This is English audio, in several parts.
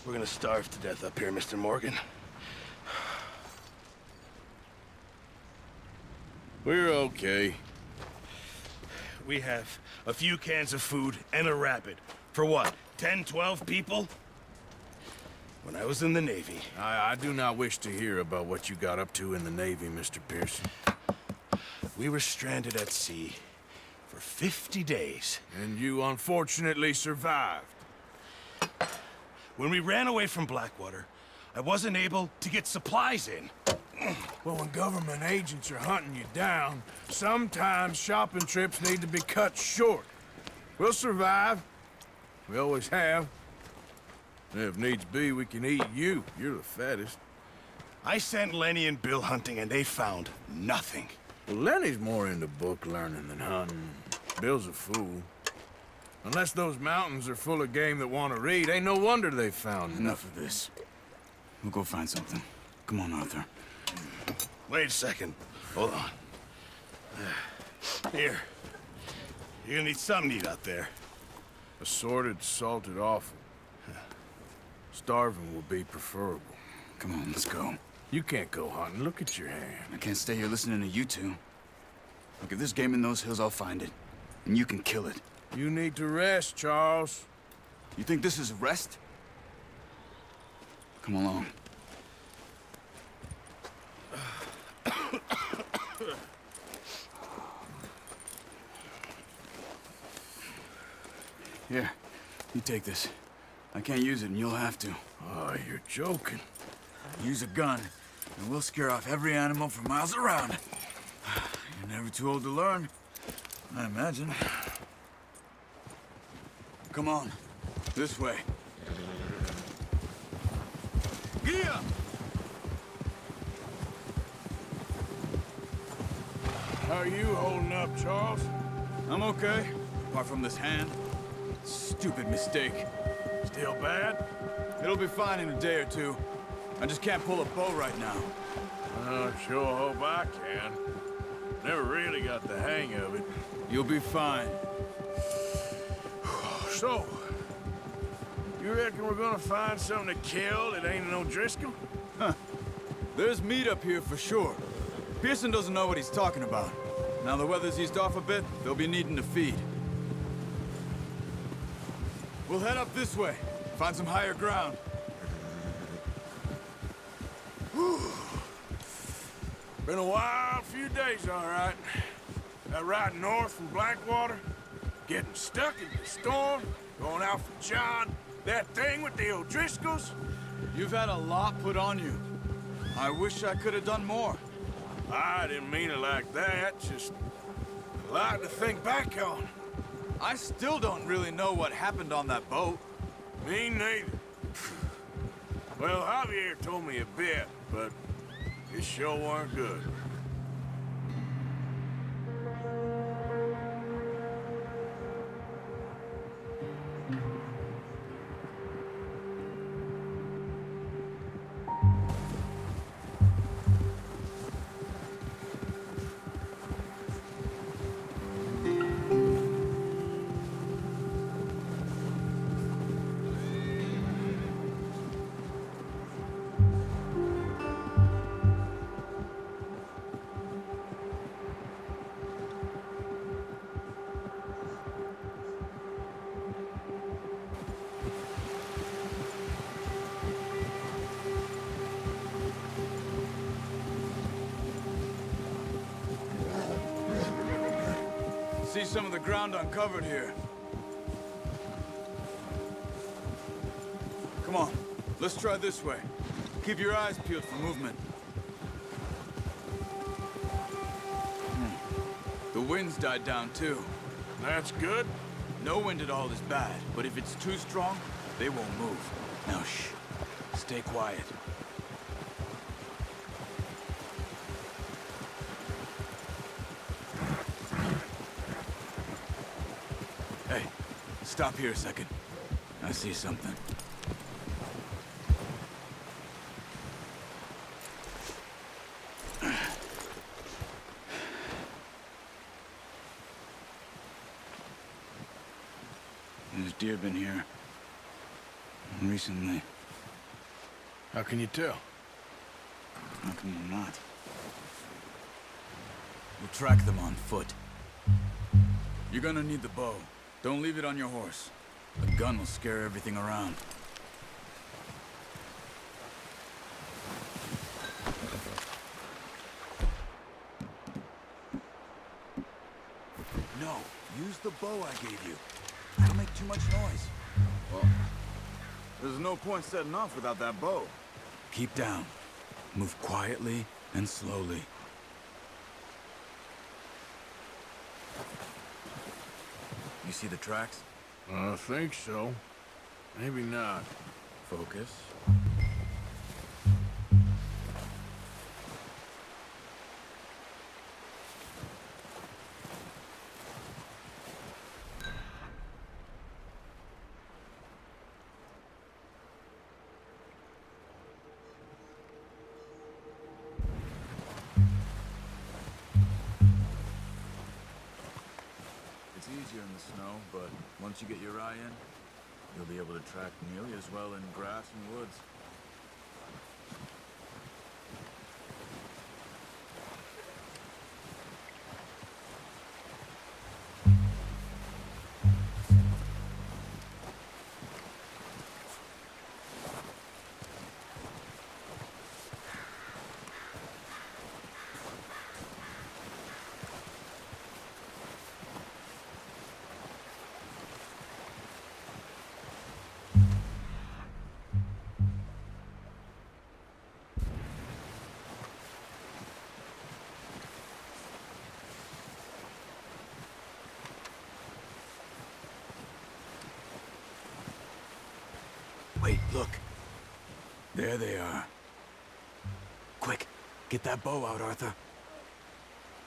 We're gonna starve to death up here, Mr. Morgan. We're okay. We have a few cans of food and a rabbit. For what, 10, 12 people? When I was in the Navy... I do not wish to hear about what you got up to in the Navy, Mr. Pearson. We were stranded at sea for 50 days. And you unfortunately survived. When we ran away from Blackwater, I wasn't able to get supplies in. Well, when government agents are hunting you down, sometimes shopping trips need to be cut short. We'll survive. We always have. And if needs be, we can eat you. You're the fattest. I sent Lenny and Bill hunting, and they found nothing. Well, Lenny's more into book learning than hunting. Bill's a fool. Unless those mountains are full of game that want to read, ain't no wonder they found Enough of this. We'll go find something. Come on, Arthur. Wait a second. Hold on. Here. You're gonna need something to eat out there. Assorted, salted offal. Starving will be preferable. Come on, let's go. You can't go hunting. Look at your hand. I can't stay here listening to you two. Look, if there's game in those hills, I'll find it. And you can kill it. You need to rest, Charles. You think this is rest? Come along. Here, you take this. I can't use it, and you'll have to. Oh, you're joking. Use a gun, and we'll scare off every animal for miles around. You're never too old to learn, I imagine. Come on, this way. Gia! How are you holding up, Charles? I'm okay, apart from this hand. Stupid mistake. Still bad? It'll be fine in a day or two. I just can't pull a bow right now. I sure hope I can. Never really got the hang of it. You'll be fine. So, you reckon we're gonna find something to kill that ain't no Driscoll? Huh. There's meat up here for sure. Pearson doesn't know what he's talking about. Now the weather's eased off a bit, they'll be needing to feed. We'll head up this way. Find some higher ground. Been a wild few days, all right. That ride north from Blackwater, getting stuck in the storm, going out for John, that thing with the O'Driscolls. You've had a lot put on you. I wish I could have done more. I didn't mean it like that, just a lot to think back on. I still don't really know what happened on that boat. Me neither. Well, Javier told me a bit, but it sure weren't good. See some of the ground uncovered here. Come on, let's try this way. Keep your eyes peeled for movement. The wind's died down too. That's good. No wind at all is bad, but if it's too strong, they won't move. Now shh, stay quiet. Hey, stop here a second. I see something. There's deer been here. Recently. How can you tell? How come I'm not? We'll track them on foot. You're gonna need the bow. Don't leave it on your horse. The gun will scare everything around. No, use the bow I gave you. It'll make too much noise. Well, there's no point setting off without that bow. Keep down. Move quietly and slowly. You see the tracks? I think so. Maybe not. Focus. It's easier in the snow, but once you get your eye in, you'll be able to track nearly as well in grass and woods. Wait, look. There they are. Quick, get that bow out, Arthur.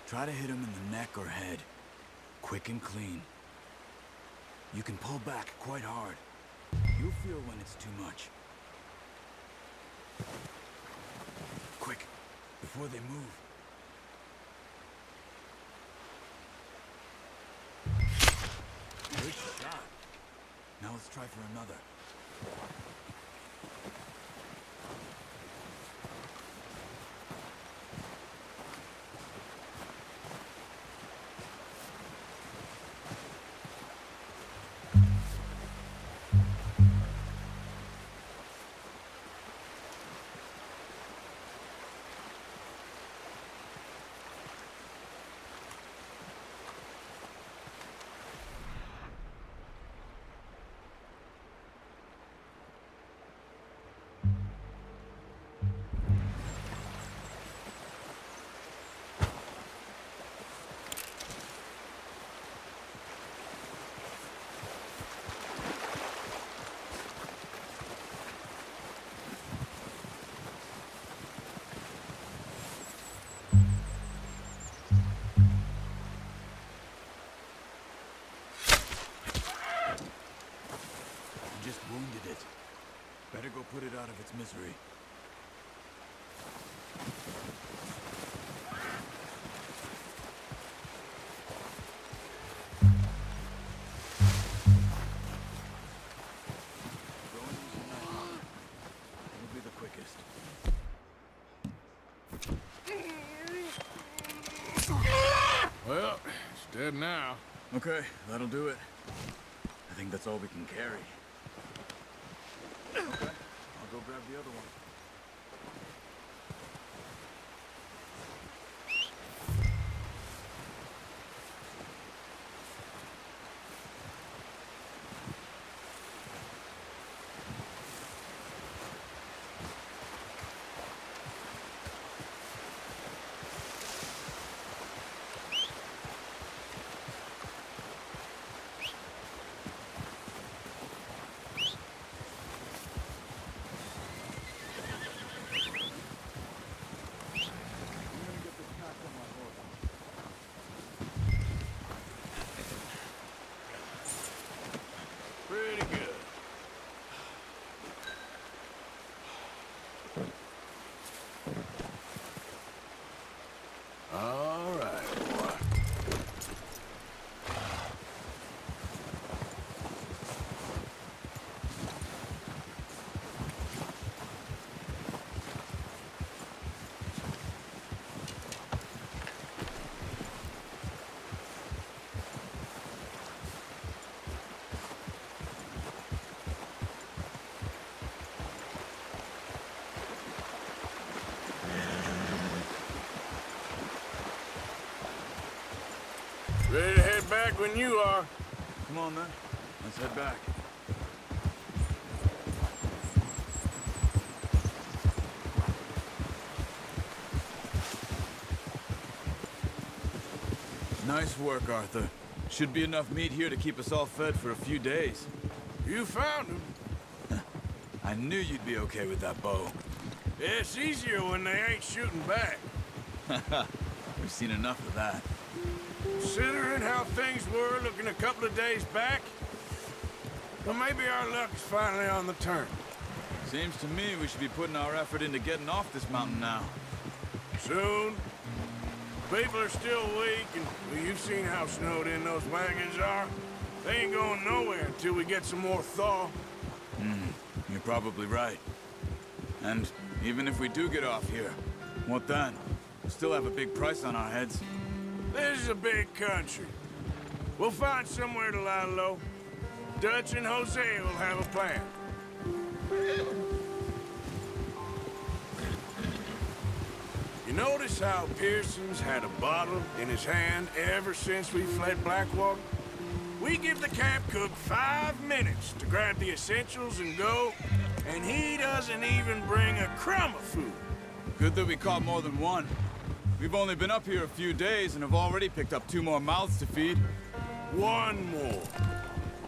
Try to hit him in the neck or head. Quick and clean. You can pull back quite hard. You'll feel when it's too much. Quick, before they move. Good shot. Now let's try for another. Wounded it. Better go put it out of its misery. Going using that knife. It'll be the quickest. Well, it's dead now. Okay, that'll do it. I think that's all we can carry. Okay, I'll go grab the other one. when you are. Come on, then. Let's head back. Nice work, Arthur. Should be enough meat here to keep us all fed for a few days. You found him. I knew you'd be okay with that bow. It's easier when they ain't shooting back. We've seen enough of that. Considering how things were looking a couple of days back, well, maybe our luck's finally on the turn. Seems to me we should be putting our effort into getting off this mountain now. Soon. People are still weak, and well, you've seen how snowed in those wagons are. They ain't going nowhere until we get some more thaw. You're probably right. And even if we do get off here, what then? We still have a big price on our heads. This is a big country. We'll find somewhere to lie low. Dutch and Jose will have a plan. You notice how Pearson's had a bottle in his hand ever since we fled Blackwater? We give the camp cook 5 minutes to grab the essentials and go, and he doesn't even bring a crumb of food. Good that we caught more than one. We've only been up here a few days and have already picked up 2 more mouths to feed. One more.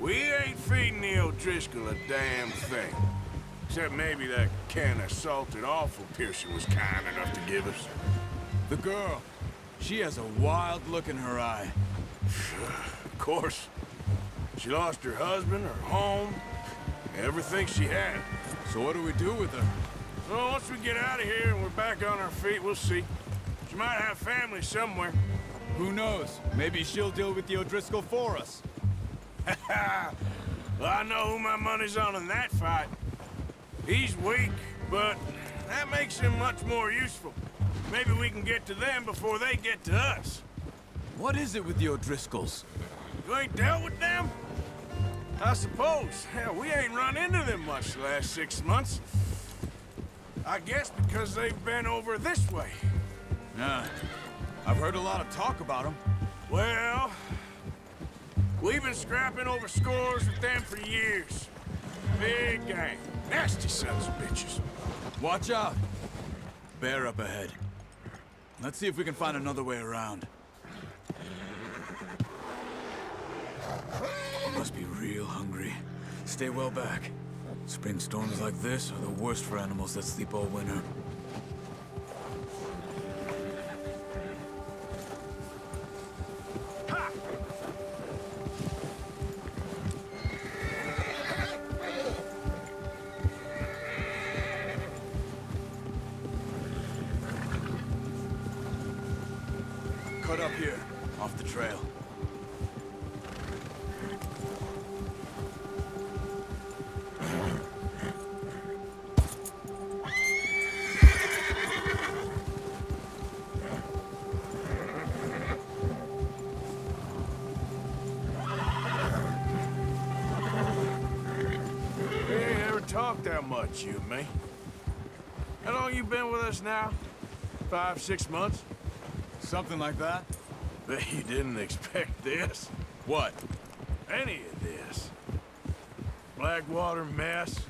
We ain't feeding the O'Driscoll a damn thing. Except maybe that can of salted offal Pearson was kind enough to give us. The girl, she has a wild look in her eye. Of course. She lost her husband, her home, everything she had. So what do we do with her? Well, once we get out of here and we're back on our feet, we'll see. She might have family somewhere. Who knows? Maybe she'll deal with the O'Driscoll for us. Well, I know who my money's on in that fight. He's weak, but that makes him much more useful. Maybe we can get to them before they get to us. What is it with the O'Driscolls? You ain't dealt with them? I suppose. Hell, we ain't run into them much the last 6 months. I guess because they've been over this way. Yeah, I've heard a lot of talk about them. Well, we've been scrapping over scores with them for years. Big gang. Nasty sons of bitches. Watch out! Bear up ahead. Let's see if we can find another way around. Must be real hungry. Stay well back. Spring storms like this are the worst for animals that sleep all winter. Cut up here, off the trail. We ain't ever talked that much, you and me. How long you been with us now? 5, 6 months? Something like that? Bet you didn't expect this. What? Any of this. Blackwater mess.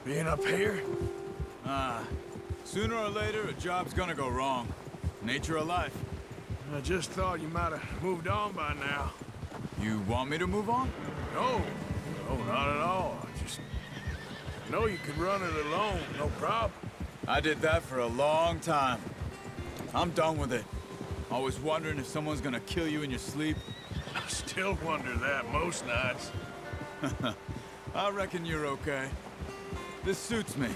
Being up here. Sooner or later, a job's gonna go wrong. Nature of life. I just thought you might have moved on by now. You want me to move on? No, not at all. I just know you could run it alone, no problem. I did that for a long time. I'm done with it. Always wondering if someone's gonna kill you in your sleep. I still wonder that most nights. I reckon you're okay. This suits me.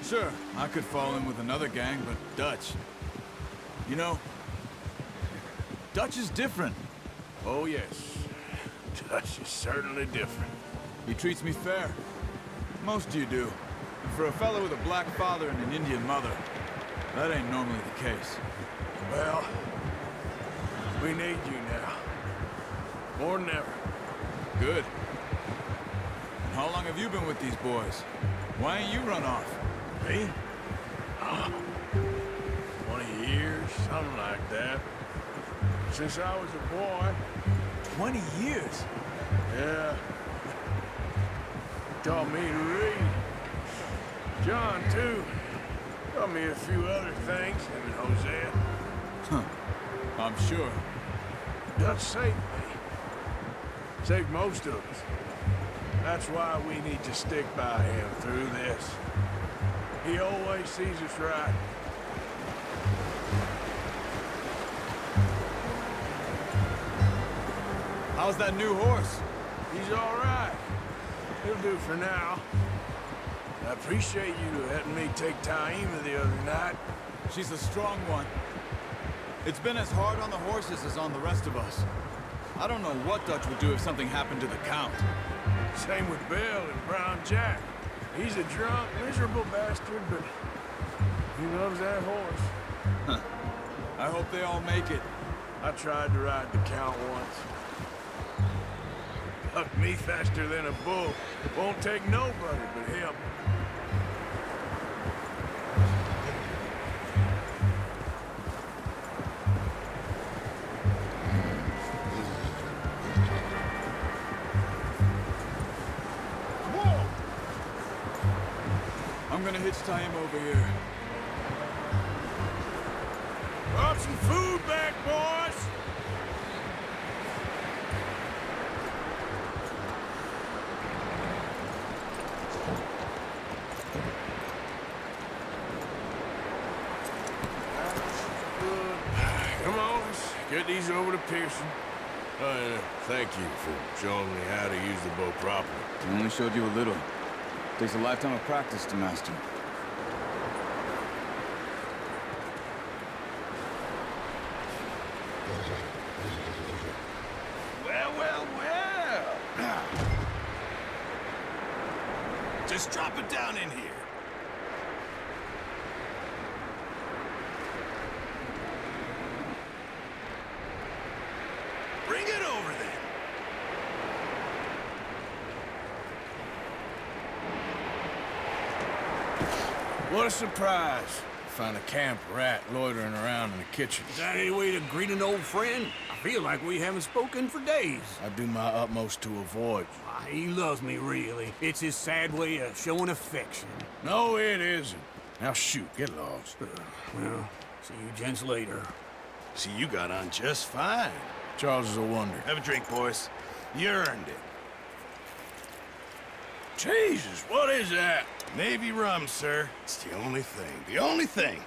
Sure, I could fall in with another gang, but Dutch... You know, Dutch is different. Oh, yes. Dutch is certainly different. He treats me fair. Most of you do. And for a fellow with a black father and an Indian mother, that ain't normally the case. Well, we need you now. More than ever. Good. And how long have you been with these boys? Why ain't you run off? Me? 20 years, something like that. Since I was a boy, 20 years. Yeah. Taught me to read. John, too. Taught me a few other things, him and Hosea. I'm sure. Dutch saved me. Saved most of us. That's why we need to stick by him through this. He always sees us right. How's that new horse? He's all right. He'll do for now. I appreciate you letting me take Taima the other night. She's a strong one. It's been as hard on the horses as on the rest of us. I don't know what Dutch would do if something happened to the Count. Same with Bill and Brown Jack. He's a drunk, miserable bastard, but he loves that horse. I hope they all make it. I tried to ride the Count once. Bucked me faster than a bull. Won't take nobody but him. I'm gonna hitch Taima over here. Brought some food back, boys! Come on, let's get these over to Pearson. Thank you for showing me how to use the bow properly. I only showed you a little. Takes a lifetime of practice to master. Well, well, well. Just drop it down in here. Bring it over then. What a surprise. Find a camp rat loitering around in the kitchen. Is that any way to greet an old friend? I feel like we haven't spoken for days. I do my utmost to avoid you. Ah, he loves me, really. It's his sad way of showing affection. No, it isn't. Now shoot, get lost. Well, see you gents later. See, you got on just fine. Charles is a wonder. Have a drink, boys. You earned it. Jesus, what is that? Navy rum, sir. It's the only thing. The only thing.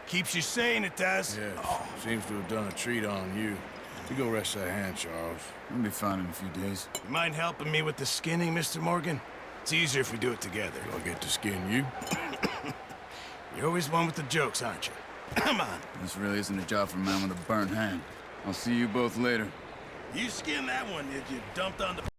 Keeps you sane, it does. Yes, seems to have done a treat on you. You go rest that hand, Charles. We'll be fine in a few days. You mind helping me with the skinning, Mr. Morgan? It's easier if we do it together. Do I get to skin you? You're always one with the jokes, aren't you? Come on. This really isn't a job for a man with a burnt hand. I'll see you both later. You skinned that one, did you? Dumped on the...